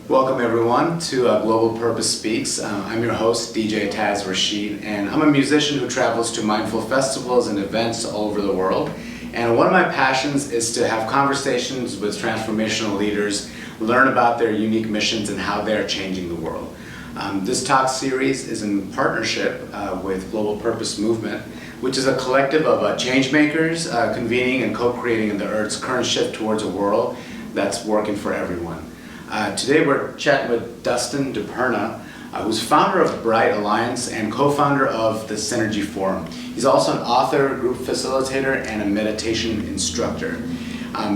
Welcome everyone to Global Purpose Speaks. I'm your host, DJ Taz Rashid, and I'm a musician who travels to mindful festivals and events all over the world. And one of my passions is to have conversations with transformational leaders, learn about their unique missions and how they're changing the world. This talk series is in partnership with Global Purpose Movement, which is a collective of change makers convening and co-creating in the Earth's current shift towards a world that's working for everyone. Today we're chatting with Dustin DiPerna, who's founder of Bright Alliance and co-founder of the Synergy Forum. He's also an author, group facilitator, and a meditation instructor.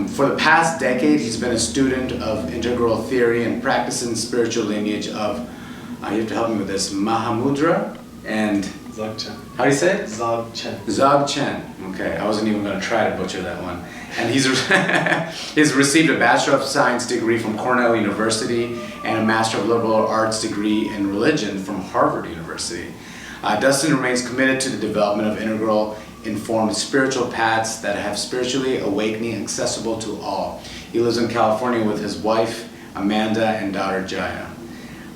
For the past decade, he's been a student of integral theory and practicing spiritual lineage of, you have to help me with this, Mahamudra and Dzogchen. How do you say it? Dzogchen. Dzogchen. Okay, I wasn't even going to try to butcher that one. And he's received a Bachelor of Science degree from Cornell University and a Master of Liberal Arts degree in religion from Harvard University. Dustin remains committed to the development of integral, informed spiritual paths that have spiritually awakening accessible to all. He lives in California with his wife, Amanda, and daughter, Jaya.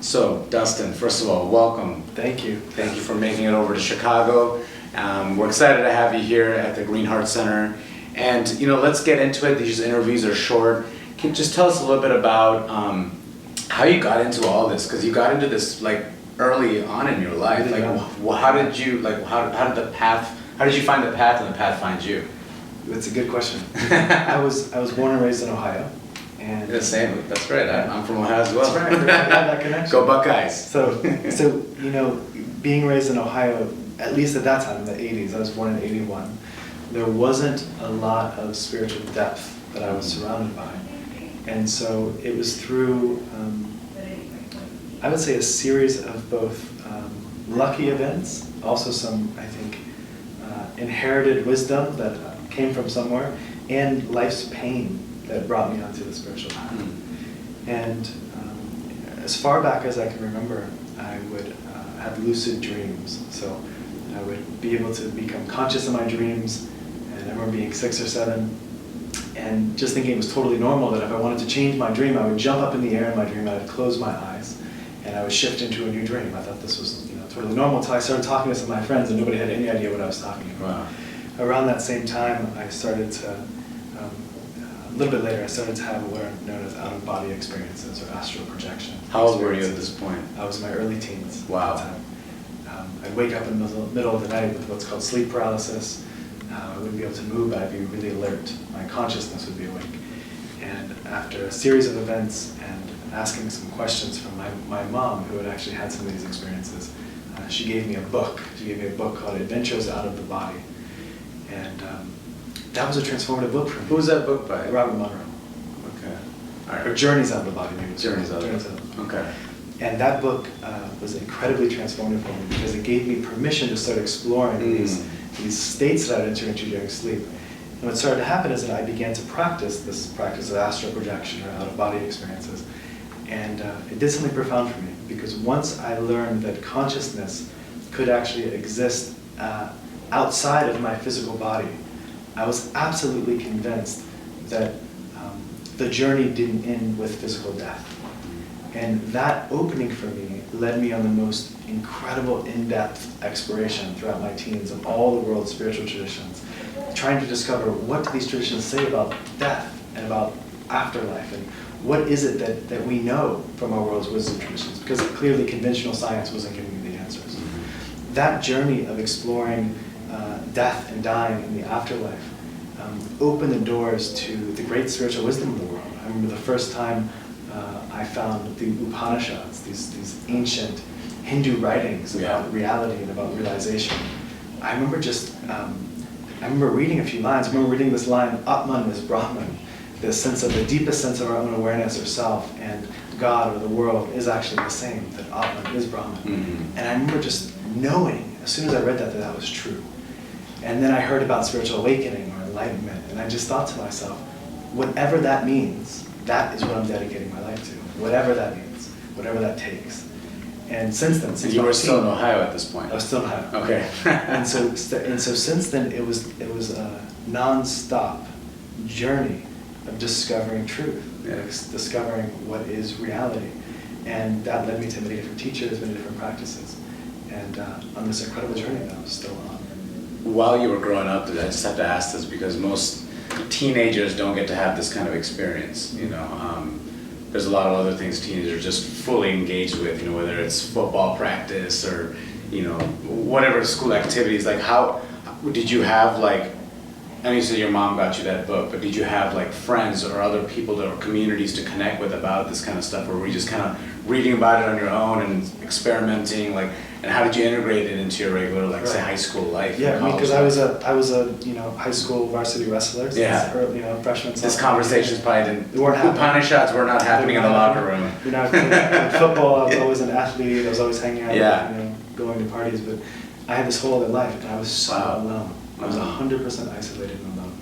So, Dustin, first of all, welcome. Thank you. Thank you for making it over to Chicago. We're excited to have you here at the Green Heart Center. And, let's get into it. These interviews are short. Can you just tell us a little bit about how you got into all this? Because you got into this early on in your life. How did you how did you find the path and the path find you? That's a good question. I was born and raised in Ohio. And the same. That's right. I'm from Ohio as well. That's right. We have that connection. Go Buckeyes. So being raised in Ohio, at least at that time in the 80s, I was born in 81. There wasn't a lot of spiritual depth that I was surrounded by, and so it was through, I would say, a series of both lucky events, also some, I think, inherited wisdom that came from somewhere, and life's pain that brought me onto the spiritual path. And as far back as I can remember, I would have lucid dreams. So I would be able to become conscious of my dreams, and I remember being 6 or 7, and just thinking it was totally normal that if I wanted to change my dream, I would jump up in the air in my dream, I would close my eyes, and I would shift into a new dream. I thought this was totally normal until I started talking to some of my friends, and nobody had any idea what I was talking about. Wow. Around that same time, I started to, a little bit later, I started to have what are known as out-of-body experiences or astral projection. How old were you at this point? I was in my early teens. Wow. At the time. I'd wake up in the middle of the night with what's called sleep paralysis. I wouldn't be able to move, but I'd be really alert. My consciousness would be awake. And after a series of events and asking some questions from my mom, who had actually had some of these experiences, she gave me a book. She gave me a book called Adventures Out of the Body. And that was a transformative book for me. Who was that book by? Robert Monroe. Okay. All right. Or Journeys Out of the Body, maybe. Journeys Out of the Body. Okay. And that book was incredibly transformative for me because it gave me permission to start exploring these states that I'd enter into during sleep. And what started to happen is that I began to practice this practice of astral projection or out-of-body experiences. And it did something profound for me because once I learned that consciousness could actually exist outside of my physical body, I was absolutely convinced that the journey didn't end with physical death. And that opening for me led me on the most incredible in-depth exploration throughout my teens of all the world's spiritual traditions, trying to discover what do these traditions say about death and about afterlife, and what is it that we know from our world's wisdom traditions, because clearly conventional science wasn't giving me the answers. That journey of exploring death and dying in the afterlife opened the doors to the great spiritual wisdom of the world. I remember the first time I found the Upanishads, these ancient Hindu writings about reality and about realization. I remember reading a few lines. I remember reading this line, Atman is Brahman, this sense of the deepest sense of our own awareness or self, and God or the world is actually the same, that Atman is Brahman. Mm-hmm. And I remember just knowing, as soon as I read that was true. And then I heard about spiritual awakening or enlightenment, and I just thought to myself, whatever that means, that is what I'm dedicating my life to. Whatever that means, whatever that takes. And since then, you were still in Ohio at this point. I was still in Ohio. Okay. and so since then, it was a non-stop journey of discovering truth, discovering what is reality. And that led me to many different teachers, many different practices. And on this incredible journey that I'm still on. While you were growing up, I just have to ask this because most teenagers don't get to have this kind of experience. You know, there's a lot of other things teenagers are just fully engaged with. You know, whether it's football practice or, you know, whatever school activities. Like, how did you have, like? I know you said your mom got you that book, but did you have like friends or other people or communities to connect with about this kind of stuff, or were you just kind of reading about it on your own and experimenting, like? And how did you integrate it into your regular, like, say, high school life? Yeah, because I was a you know, high school varsity wrestler. So early, you know, freshman. This conversation's probably didn't. They weren't happening. Upanishads were not happening in the locker room. You know, in football, I was always an athlete. I was always hanging out. Yeah. You know, going to parties. But I had this whole other life, and I was so alone. I was 100% isolated and alone.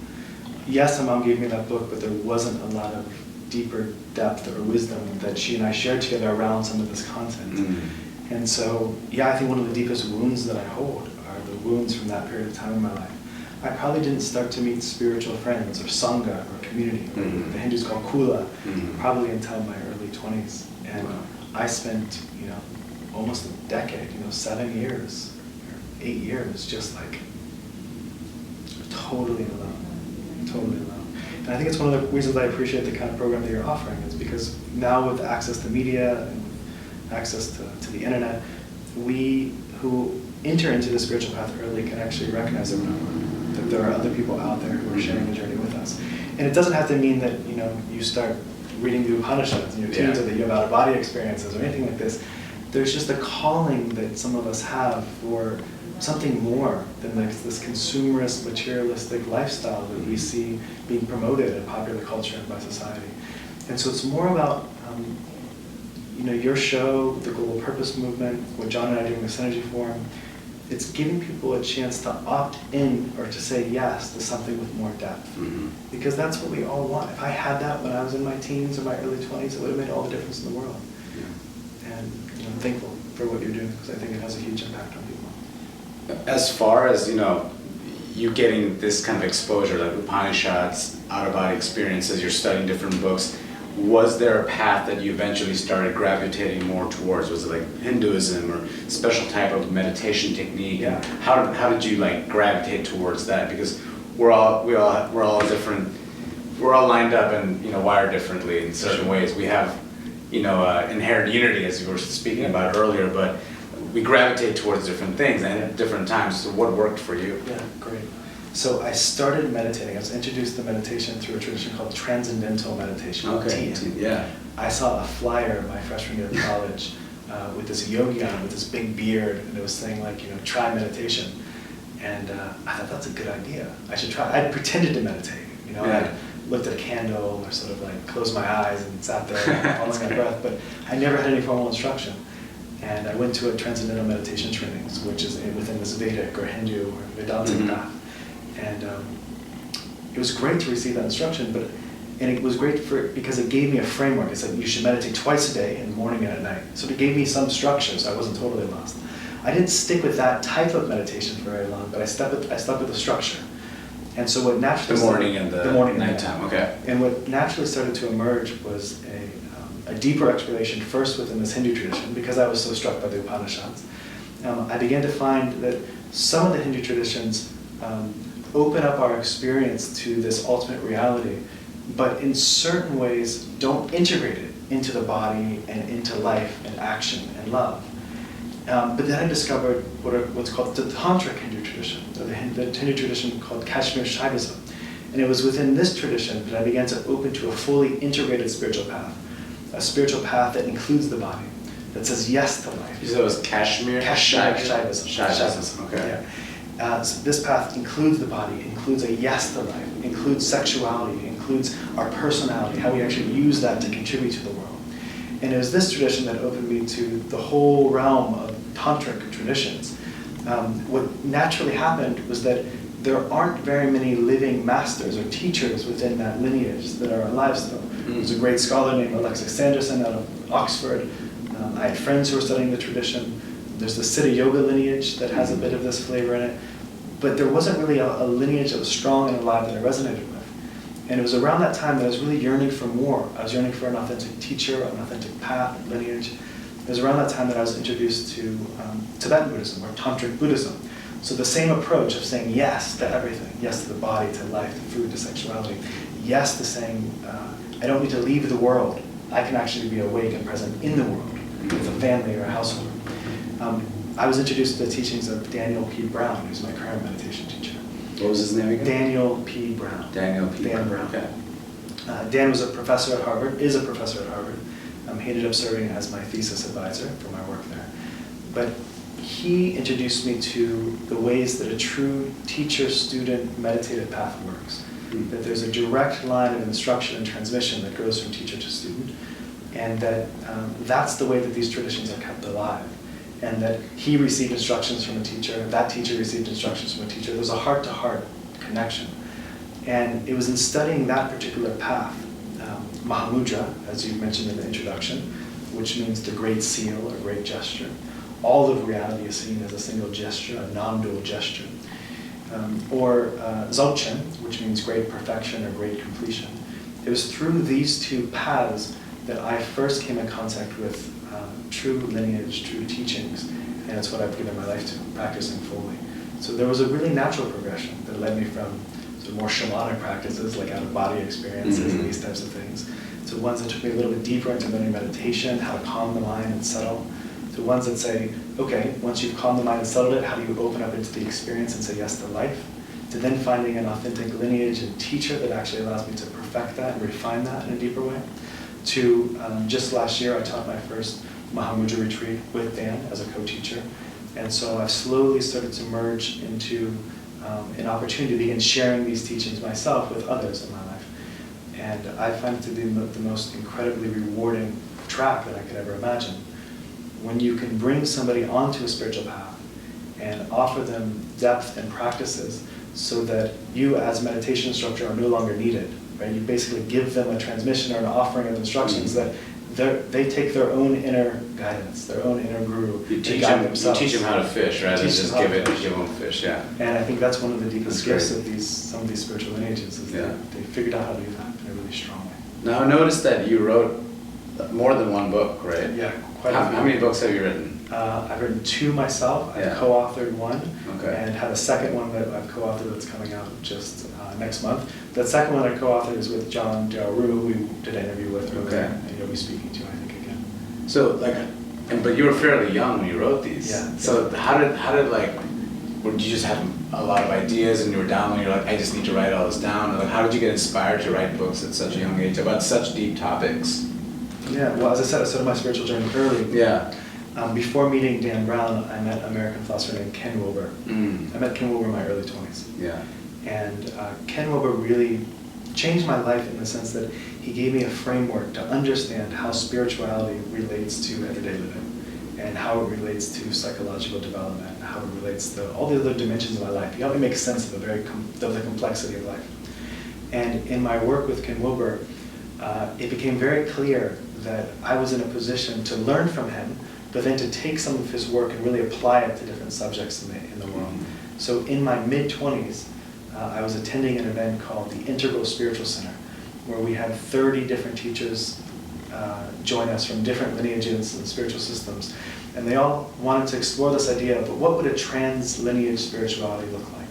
Yes, my mom gave me that book, but there wasn't a lot of deeper depth or wisdom that she and I shared together around some of this content. And so, yeah, I think one of the deepest wounds that I hold are the wounds from that period of time in my life. I probably didn't start to meet spiritual friends or sangha or community, or the Hindus call kula, probably until my early 20s. And I spent, you know, almost a decade, you know, 7 years, or 8 years, just like totally alone, totally alone. And I think it's one of the reasons I appreciate the kind of program that you're offering, is because now with access to media and access to the internet, we who enter into the spiritual path early can actually recognize that there are other people out there who are sharing the journey with us. And it doesn't have to mean that, you know, you start reading the Upanishads in your teens, or that you have out-of-body experiences or anything like this. There's just a calling that some of us have for something more than this consumerist, materialistic lifestyle that we see being promoted in popular culture and by society. And so it's more about you know, your show, the Global Purpose Movement, what John and I are doing, the Synergy Forum. It's giving people a chance to opt in or to say yes to something with more depth. Because that's what we all want. If I had that when I was in my teens or my early 20s, it would have made all the difference in the world. And you know, I'm thankful for what you're doing, because I think it has a huge impact on people. As far as, you know, you getting this kind of exposure, like Upanishads, out-of-body experiences, you're studying different books, was there a path that you eventually started gravitating more towards? Was it like Hinduism or special type of meditation technique? Yeah. How did you like gravitate towards that? Because we're all different. We're all lined up and, you know, wired differently in certain ways. We have, you know, inherent unity, as you were speaking about earlier, but we gravitate towards different things and at different times. So what worked for you? Yeah, great. So I started meditating. I was introduced to meditation through a tradition called Transcendental Meditation. Okay. Yeah. I saw a flyer my freshman year of college with this yogi on it, with this big beard, and it was saying, like, you know, try meditation. And I thought, that's a good idea. I should try. I pretended to meditate. You know, I looked at a candle or sort of like closed my eyes and sat there following my breath, but I never had any formal instruction. And I went to a Transcendental Meditation trainings, which is within this Vedic or Hindu or Vedantic path. And it was great to receive that instruction, and it was great because it gave me a framework. It said you should meditate twice a day, in the morning and at night. So it gave me some structure, so I wasn't totally lost. I didn't stick with that type of meditation for very long, but I stuck with the structure. And so what naturally the morning and the nighttime. Okay. And what naturally started to emerge was a deeper exploration, first within this Hindu tradition, because I was so struck by the Upanishads. I began to find that some of the Hindu traditions open up our experience to this ultimate reality, but in certain ways don't integrate it into the body and into life and action and love. But then I discovered what's called the Tantric Hindu tradition, or the Hindu tradition called Kashmir Shaivism. And it was within this tradition that I began to open to a fully integrated spiritual path, a spiritual path that includes the body, that says yes to life. You said it was Kashmir? Shaivism. Shaivism, okay. Yeah. So this path includes the body, includes a yes to life, includes sexuality, includes our personality, how we actually use that to contribute to the world. And it was this tradition that opened me to the whole realm of tantric traditions. What naturally happened was that there aren't very many living masters or teachers within that lineage that are alive still. There's a great scholar named Alexis Sanderson out of Oxford. I had friends who were studying the tradition. There's the Siddha Yoga lineage that has a bit of this flavor in it. But there wasn't really a lineage that was strong and alive that I resonated with. And it was around that time that I was really yearning for more. I was yearning for an authentic teacher, an authentic path, lineage. It was around that time that I was introduced to Tibetan Buddhism or Tantric Buddhism. So the same approach of saying yes to everything, yes to the body, to life, to food, to sexuality, yes to saying, I don't need to leave the world. I can actually be awake and present in the world with a family or a household. I was introduced to the teachings of Daniel P. Brown, who's my current meditation teacher. What was his name again? Daniel P. Brown. Daniel P. Dan Brown. Okay. Dan was a professor at Harvard, is a professor at Harvard. He ended up serving as my thesis advisor for my work there. But he introduced me to the ways that a true teacher-student meditative path works. That there's a direct line of instruction and transmission that goes from teacher to student, and that that's the way that these traditions are kept alive. And that he received instructions from a teacher, that teacher received instructions from a teacher. There was a heart-to-heart connection. And it was in studying that particular path, Mahamudra, as you mentioned in the introduction, which means the great seal or great gesture. All of reality is seen as a single gesture, a non-dual gesture. Or Dzogchen, which means great perfection or great completion. It was through these two paths that I first came in contact with true lineage, true teachings, and it's what I've given my life to, practicing fully. So there was a really natural progression that led me from sort of more shamanic practices, like out-of-body experiences and these types of things, to ones that took me a little bit deeper into learning meditation, how to calm the mind and settle, to ones that say, okay, once you've calmed the mind and settled it, how do you open up into the experience and say yes to life? To then finding an authentic lineage and teacher that actually allows me to perfect that and refine that in a deeper way. To just last year, I taught my first Mahamudra retreat with Dan as a co-teacher. And so I've slowly started to merge into an opportunity to begin sharing these teachings myself with others in my life. And I find it to be the most incredibly rewarding track that I could ever imagine. When you can bring somebody onto a spiritual path and offer them depth and practices so that you as meditation instructor are no longer needed, right? You basically give them a transmission or an offering of instructions that they take their own inner guidance, their own inner guru. You teach them how to fish, rather than just give them fish, yeah. And I think that's one of the deepest gifts of some of these spiritual lineages, is that they figured out how to do that in a really strong way. Now I noticed that you wrote more than one book, right? Yeah, quite a few. How many books have you written? I've written 2 myself. I've co-authored one, and have a second one that I've co-authored that's coming out just next month. That second one I co-authored is with John Jaya, who we did an interview with earlier, and you'll be speaking to, I think, again. So, but you were fairly young when you wrote these. Yeah. So how did did you just have a lot of ideas and you were down and you're like, I just need to write all this down? Or how did you get inspired to write books at such a young age about such deep topics? Yeah, well, as I said, I started my spiritual journey early. Yeah. Before meeting Dan Brown, I met an American philosopher named Ken Wilber. I met Ken Wilber in my early 20s. Yeah. And Ken Wilber really changed my life in the sense that he gave me a framework to understand how spirituality relates to everyday living and how it relates to psychological development, how it relates to all the other dimensions of my life. He helped me make sense of the complexity of life. And in my work with Ken Wilber, it became very clear that I was in a position to learn from him, but then to take some of his work and really apply it to different subjects in the world. So in my mid-20s, I was attending an event called the Integral Spiritual Center, where we had 30 different teachers join us from different lineages and spiritual systems. And they all wanted to explore this idea of what would a trans-lineage spirituality look like?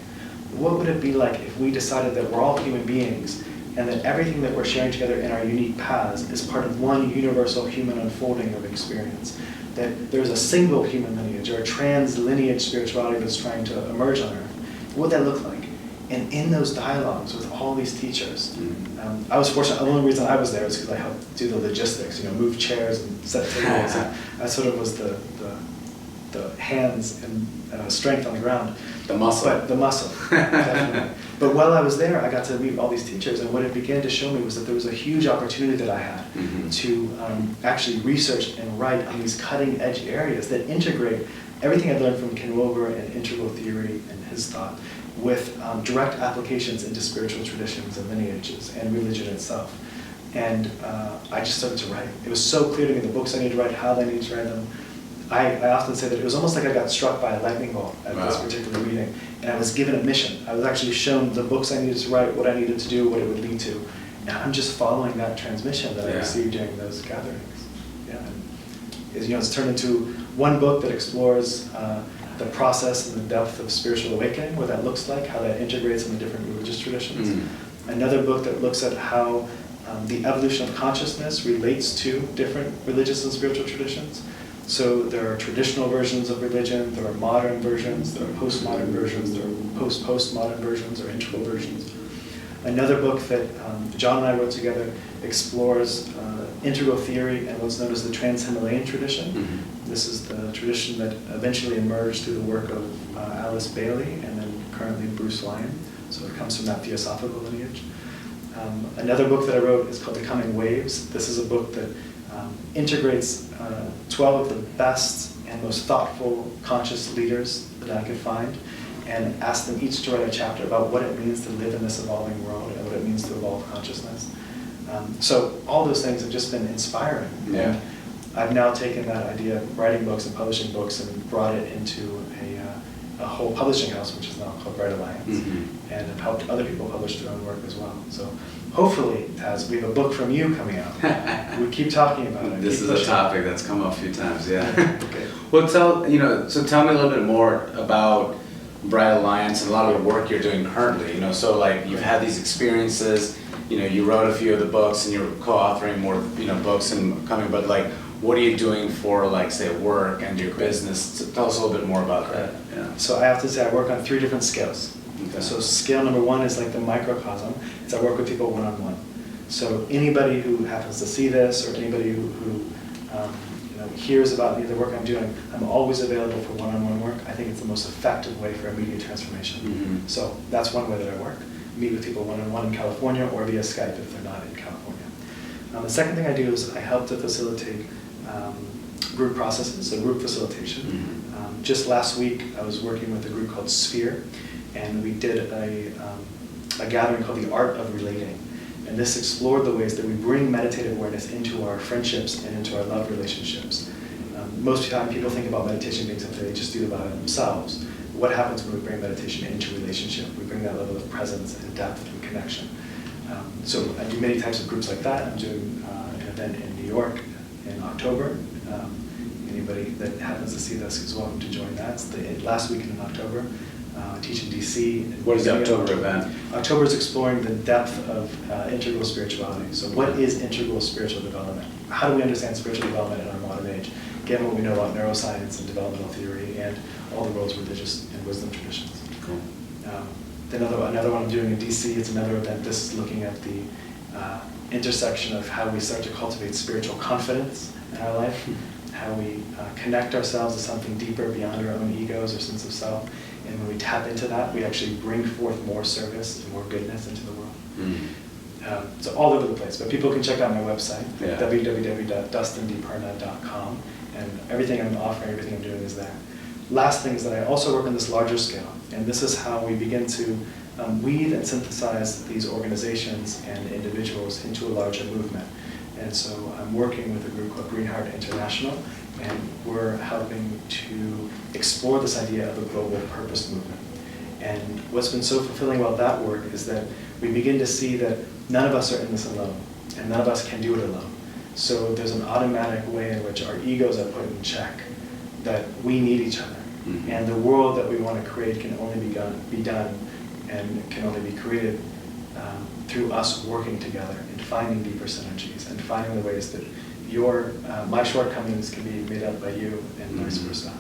What would it be like if we decided that we're all human beings and that everything that we're sharing together in our unique paths is part of one universal human unfolding of experience? That there's a single human lineage or a trans-lineage spirituality that's trying to emerge on Earth. What would that look like? And in those dialogues with all these teachers, I was fortunate. The only reason I was there was because I helped do the logistics, move chairs and set tables. And I sort of was the hands and strength on the ground. The muscle. But the muscle, definitely. But while I was there, I got to meet all these teachers, and what it began to show me was that there was a huge opportunity that I had to actually research and write on these cutting-edge areas that integrate everything I learned from Ken Wilber and integral theory and his thought with direct applications into spiritual traditions and lineages and religion itself. And I just started to write. It was so clear to me the books I needed to write, how I needed to write them. I often say that it was almost like I got struck by a lightning bolt at this Wow. particular reading, and I was given a mission. I was actually shown the books I needed to write, what I needed to do, what it would lead to. And I'm just following that transmission that I Yeah. received during those gatherings. Yeah. And, it's turned into one book that explores the process and the depth of spiritual awakening, what that looks like, how that integrates in the different religious traditions. Another book that looks at how the evolution of consciousness relates to different religious and spiritual traditions. So there are traditional versions of religion, there are modern versions, there are postmodern versions, there are post-postmodern versions, or integral versions. Another book that John and I wrote together explores integral theory and what's known as the Trans-Himalayan tradition. This is the tradition that eventually emerged through the work of Alice Bailey and then currently Bruce Lyon. So it comes from that theosophical lineage. Another book that I wrote is called The Coming Waves. This is a book that integrates 12 of the best and most thoughtful conscious leaders that I could find, and ask them each to write a chapter about what it means to live in this evolving world and what it means to evolve consciousness. So all those things have just been inspiring. Yeah. And I've now taken that idea of writing books and publishing books and brought it into a whole publishing house, which is now called Bright Alliance, and have helped other people publish their own work as well. So hopefully, Taz, we have a book from you coming out. We keep talking about it. This is a topic that's come up a few times, yeah. Okay. Well, tell me a little bit more about Bright Alliance and a lot of the work you're doing currently. So like you've had these experiences. You wrote a few of the books, and you're co-authoring more, books and coming. But like, what are you doing for, like, say, work and your business? Tell us a little bit more about that. Yeah. So I have to say I work on 3 different scales. Okay. So scale number 1 is like the microcosm. It's I work with people one-on-one. So anybody who happens to see this, or anybody who hears about me, the work I'm doing, I'm always available for one-on-one work. I think it's the most effective way for immediate transformation. So that's one way that I work. Meet with people one-on-one in California, or via Skype if they're not in California. The second thing I do is I help to facilitate group processes, so group facilitation. Just last week, I was working with a group called Sphere, and we did a gathering called The Art of Relating. And this explored the ways that we bring meditative awareness into our friendships and into our love relationships. Most of the time, people think about meditation being something they just do by themselves. What happens when we bring meditation into relationship? We bring that level of presence and depth and connection. So I do many types of groups like that. I'm doing an event in New York in October. Anybody that happens to see this is welcome to join that. It's the last weekend in October. I teach in DC. What is the October event? October is exploring the depth of integral spirituality. So what is integral spiritual development? How do we understand spiritual development in our modern age, given what we know about neuroscience and developmental theory and all the world's religious and wisdom traditions? Cool. Another one I'm doing in DC, it's another event. This is looking at the intersection of how we start to cultivate spiritual confidence in our life, how we connect ourselves to something deeper beyond our own egos or sense of self. And when we tap into that, we actually bring forth more service and more goodness into the world. So all over the place. But people can check out my website, www.dustindiperna.com, and everything I'm offering, everything I'm doing is there. Last thing is that I also work on this larger scale, and this is how we begin to weave and synthesize these organizations and individuals into a larger movement. And so I'm working with a group called Green Heart International, and we're helping to explore this idea of a global purpose movement. And what's been so fulfilling about that work is that we begin to see that none of us are in this alone, and none of us can do it alone. So there's an automatic way in which our egos are put in check, that we need each other. And the world that we want to create can only be done and can only be created through us working together and finding deeper synergies and finding the ways that my shortcomings can be made up by you and vice versa.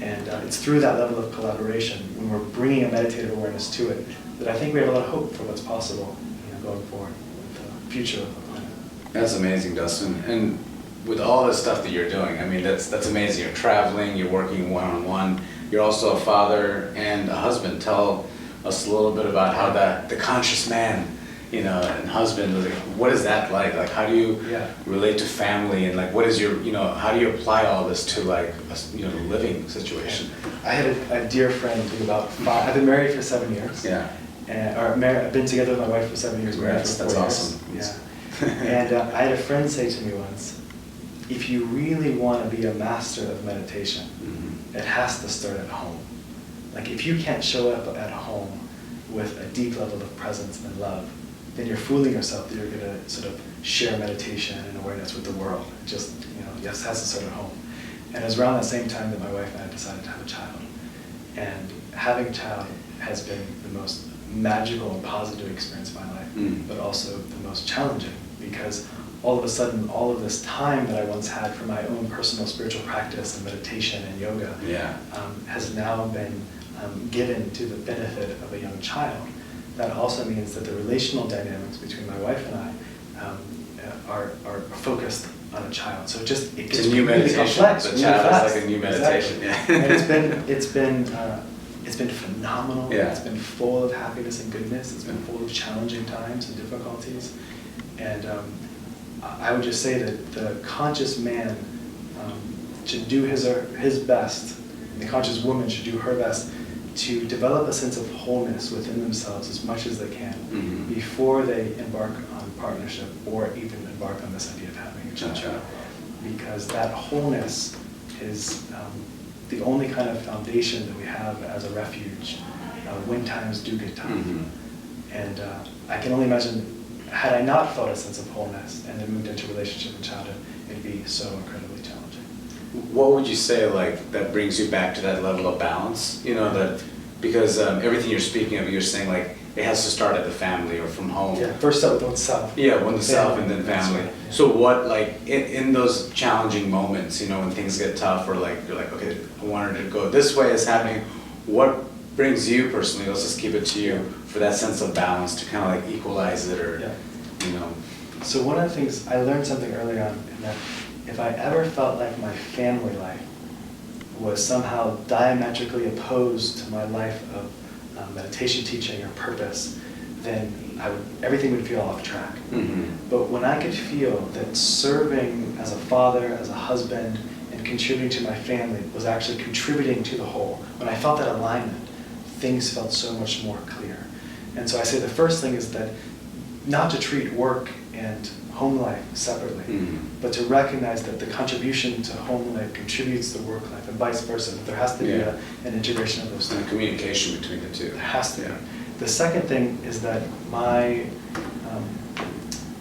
And it's through that level of collaboration, when we're bringing a meditative awareness to it, that I think we have a lot of hope for what's possible going forward with the future of the planet. That's amazing, Dustin. And with all the stuff that you're doing, I mean, that's amazing. You're traveling, you're working one-on-one, you're also a father and a husband. Tell us a little bit about how the conscious man, and husband, what is that like? Like, how do you relate to family, and like, what is your, how do you apply all this to like, a living situation? I had a dear friend who I've been married for 7 years. Yeah. I've been together with my wife for 7 years. Congrats, that's awesome. Yeah. And I had a friend say to me once, if you really want to be a master of meditation, Mm-hmm. it has to start at home. Like if you can't show up at home with a deep level of presence and love, then you're fooling yourself that you're going to sort of share meditation and awareness with the world. It just, yes, has to start at home. And it was around that same time that my wife and I decided to have a child. And having a child has been the most magical and positive experience of my life, but also the most challenging, because all of a sudden, all of this time that I once had for my own personal spiritual practice and meditation and yoga has now been given to the benefit of a young child. That also means that the relational dynamics between my wife and I are focused on a child. So it gets it's a new really meditation. complex. The really child fast. is like a new meditation. Exactly. Yeah. And it's been phenomenal. Yeah. It's been full of happiness and goodness. It's been full of challenging times and difficulties. And I would just say that the conscious man should do his best, and the conscious woman should do her best to develop a sense of wholeness within themselves as much as they can before they embark on partnership or even embark on this idea of having a child. Because that wholeness is the only kind of foundation that we have as a refuge when times do get tough. And I can only imagine, had I not felt a sense of wholeness and then moved into relationship and childhood, it'd be so incredibly challenging. What would you say, like, that brings you back to that level of balance? That because everything you're speaking of, you're saying like it has to start at the family or from home. Yeah, first start with oneself. Yeah, with the self and then family. Right, yeah. So what, like, in those challenging moments, when things get tough, or like you're like, okay, I wanted to go this way, it's happening. What brings you personally? Let's just keep it to you for that sense of balance to kind of like equalize it, or So one of the things I learned something early on, in that if I ever felt like my family life was somehow diametrically opposed to my life of meditation teaching or purpose, then everything would feel off track. But when I could feel that serving as a father, as a husband, and contributing to my family was actually contributing to the whole, when I felt that alignment, things felt so much more clear. And so I say the first thing is that not to treat work and home life separately, but to recognize that the contribution to home life contributes to work life, and vice versa. That there has to be an integration of those things. And communication between the two. There has to be. The second thing is that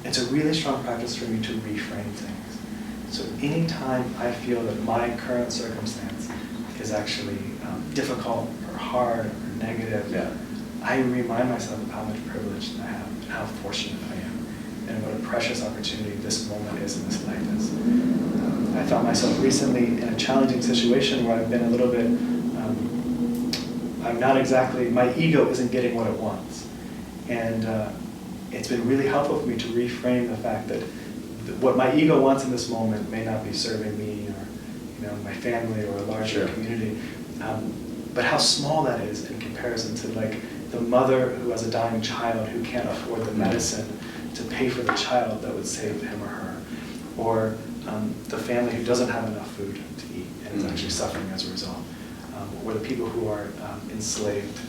it's a really strong practice for me to reframe things. So anytime I feel that my current circumstance is actually difficult or hard or negative, I remind myself of how much privilege I have and how fortunate I am, and what a precious opportunity this moment is and this life is. I found myself recently in a challenging situation where I've been a little bit, my ego isn't getting what it wants. And it's been really helpful for me to reframe the fact that what my ego wants in this moment may not be serving me or my family or a larger community. But how small that is in comparison to like the mother who has a dying child who can't afford the medicine to pay for the child that would save him or her, or the family who doesn't have enough food to eat and is actually suffering as a result, or the people who are enslaved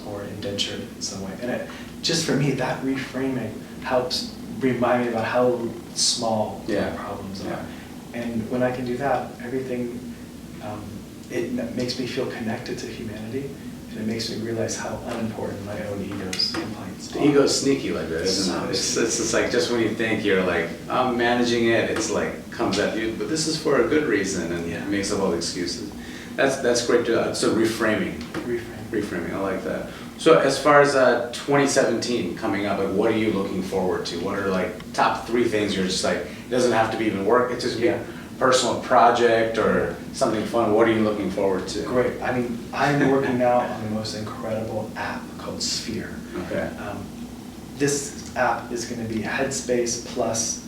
or indentured in some way. And just for me, that reframing helps remind me about how small my problems are. And when I can do that, everything, it makes me feel connected to humanity, and it makes me realize how unimportant my own ego's complaints are. The ego's sneaky like that, isn't it? It's just like, just when you think you're like, I'm managing it, it's like, comes at you, but this is for a good reason, and it makes up all the excuses. That's great to, so reframing. Reframing, I like that. So as far as 2017 coming up, like, what are you looking forward to? What are like top 3 things you're just like, it doesn't have to be even work, it's just be a personal project or something fun. What are you looking forward to? Great. I mean, I'm working now on the most incredible app called Sphere. Okay. This app is going to be Headspace plus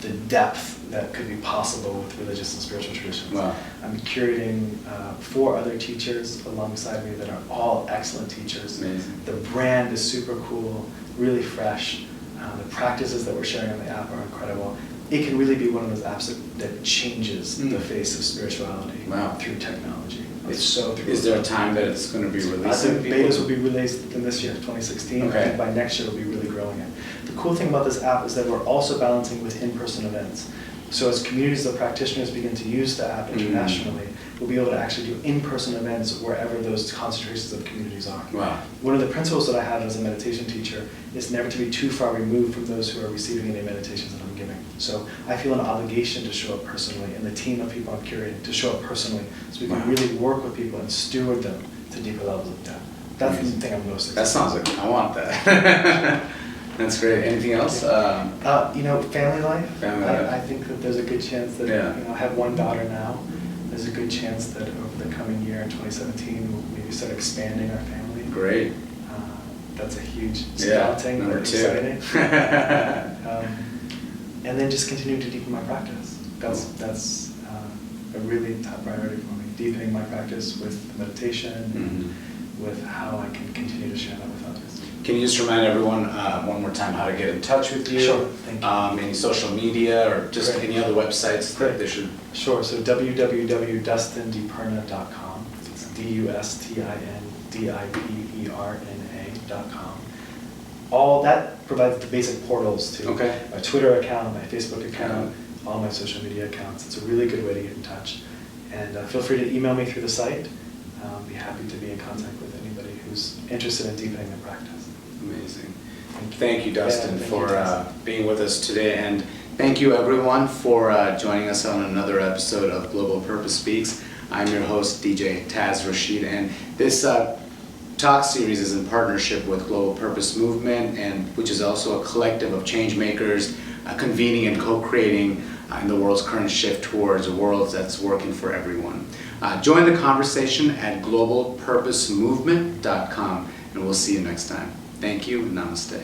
the depth that could be possible with religious and spiritual traditions. Wow. I'm curating 4 other teachers alongside me that are all excellent teachers. Amazing. The brand is super cool, really fresh. The practices that we're sharing on the app are incredible. It can really be one of those apps that changes the face of spirituality through technology. Is there a time that it's going to be released? I think betas will be released in this year, 2016. Okay. I think by next year we'll be really growing it. The cool thing about this app is that we're also balancing with in-person events. So as communities of practitioners begin to use the app internationally, we'll be able to actually do in-person events wherever those concentrations of communities are. Wow. One of the principles that I have as a meditation teacher is never to be too far removed from those who are receiving any meditations that I'm giving. So I feel an obligation to show up personally, and the team of people I'm curating to show up personally, so we can really work with people and steward them to deeper levels of depth. That's the thing I'm most excited That sounds like, I want that. That's great. Anything else? Family life. Family life. I think that there's a good chance that, I have one daughter now. There's a good chance that over the coming year in 2017, we'll maybe start expanding our family. Great. That's a huge, daunting, number but 2. exciting. And then just continuing to deepen my practice. That's a really top priority for me. Deepening my practice with meditation, and with how I can continue to share that with others. Can you just remind everyone one more time how to get in touch with you? Sure, thank you. Any social media or just any other websites that they should? Sure, so www.dustindiperna.com. It's DUSTINDIPERNA.com. All that provides the basic portals to my Twitter account, my Facebook account, all my social media accounts. It's a really good way to get in touch. And feel free to email me through the site. I'll be happy to be in contact with anybody who's interested in deepening their practice. Amazing. Thank you, Dustin, for Dustin. being with us today. And thank you, everyone, for joining us on another episode of Global Purpose Speaks. I'm your host, DJ Taz Rashid, and this talk series is in partnership with Global Purpose Movement, which is also a collective of change makers convening and co-creating in the world's current shift towards a world that's working for everyone. Join the conversation at globalpurposemovement.com, and we'll see you next time. Thank you. Namaste.